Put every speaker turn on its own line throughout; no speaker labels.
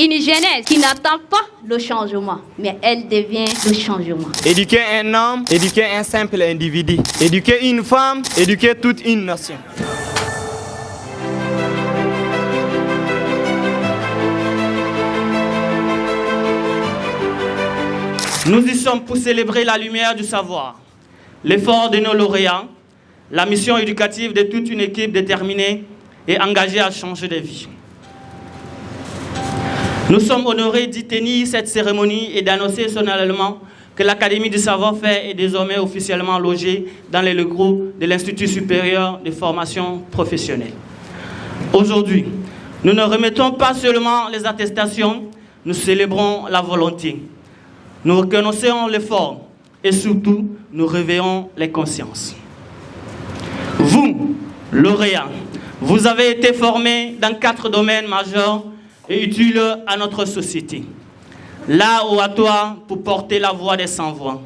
Une jeunesse qui n'attend pas le changement, mais elle devient le changement.
Éduquer un homme, éduquer un simple individu. Éduquer une femme, éduquer toute une nation.
Nous y sommes pour célébrer la lumière du savoir, l'effort de nos lauréats, la mission éducative de toute une équipe déterminée et engagée à changer de vie. Nous sommes honorés d'y tenir cette cérémonie et d'annoncer solennellement que l'Académie du savoir-faire est désormais officiellement logée dans les locaux de l'Institut supérieur de formation professionnelle. Aujourd'hui, nous ne remettons pas seulement les attestations, nous célébrons la volonté. Nous reconnaissons l'effort et surtout, nous réveillons les consciences. Vous, lauréats, vous avez été formés dans 4 domaines majeurs et utiles à notre société. L'art oratoire pour porter la voix des sans-voix.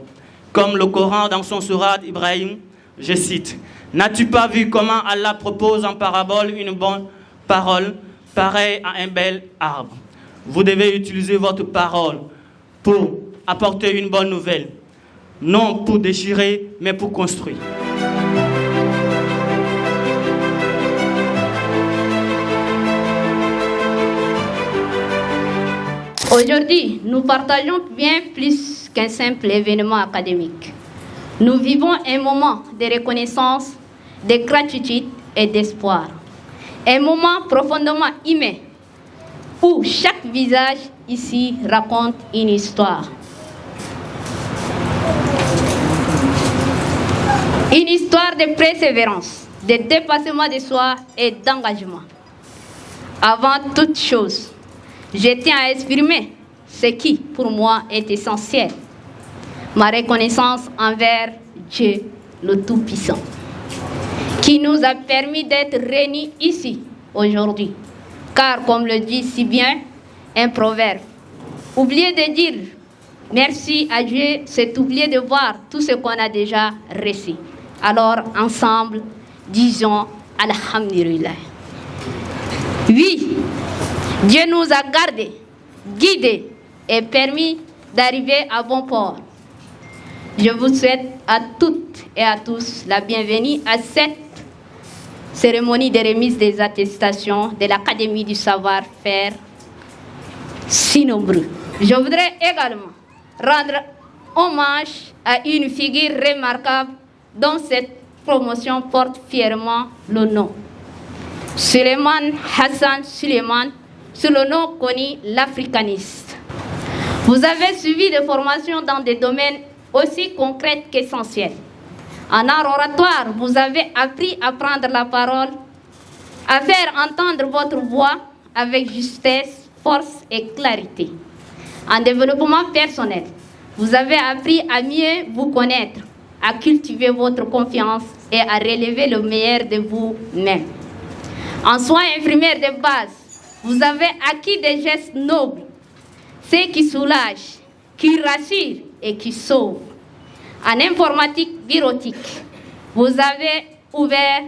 Comme le Coran dans son sourate Ibrahim, je cite, « N'as-tu pas vu comment Allah propose en parabole une bonne parole pareille à un bel arbre? Vous devez utiliser votre parole pour apporter une bonne nouvelle, non pour déchirer, mais pour construire. »
Aujourd'hui, nous partageons bien plus qu'un simple événement académique. Nous vivons un moment de reconnaissance, de gratitude et d'espoir. Un moment profondément humain, où chaque visage ici raconte une histoire. Une histoire de persévérance, de dépassement de soi et d'engagement. Avant toute chose, je tiens à exprimer ce qui, pour moi, est essentiel. Ma reconnaissance envers Dieu, le Tout-Puissant, qui nous a permis d'être réunis ici, aujourd'hui. Car, comme le dit si bien un proverbe, oublier de dire merci à Dieu, c'est oublier de voir tout ce qu'on a déjà reçu. Alors, ensemble, disons Alhamdulillah. Oui, Dieu nous a gardés, guidés et permis d'arriver à bon port. Je vous souhaite à toutes et à tous la bienvenue à cette cérémonie de remise des attestations de l'Académie du savoir-faire si nombreux. Je voudrais également rendre hommage à une figure remarquable dont cette promotion porte fièrement le nom. Suleiman Hassan Suleiman, sous le nom connu l'africaniste. Vous avez suivi des formations dans des domaines aussi concrets qu'essentiels. En art oratoire, vous avez appris à prendre la parole, à faire entendre votre voix avec justesse, force et clarité. En développement personnel, vous avez appris à mieux vous connaître, à cultiver votre confiance et à relever le meilleur de vous-même. En soins infirmières de base, vous avez acquis des gestes nobles, ceux qui soulagent, qui rassurent et qui sauvent. En informatique bureautique, vous avez ouvert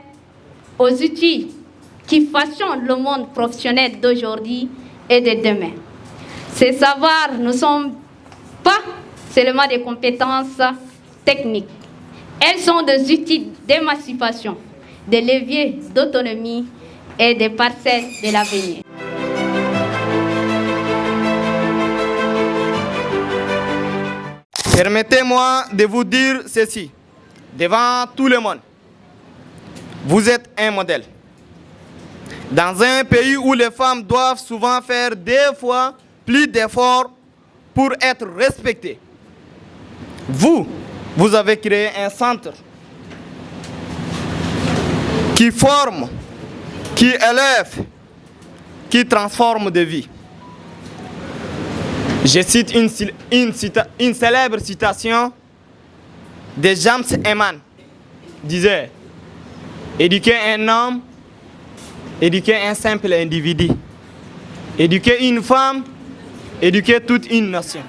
aux outils qui façonnent le monde professionnel d'aujourd'hui et de demain. Ces savoirs ne sont pas seulement des compétences techniques. Elles sont des outils d'émancipation, des leviers d'autonomie et des parcelles de l'avenir.
Permettez-moi de vous dire ceci, devant tout le monde. Vous êtes un modèle. Dans un pays où les femmes doivent souvent faire 2 fois plus d'efforts pour être respectées, vous avez créé un centre qui forme, qui élève, qui transforme des vies. Je cite une célèbre citation de James Eman, disait « Éduquer un homme, éduquer un simple individu. Éduquer une femme, éduquer toute une nation. »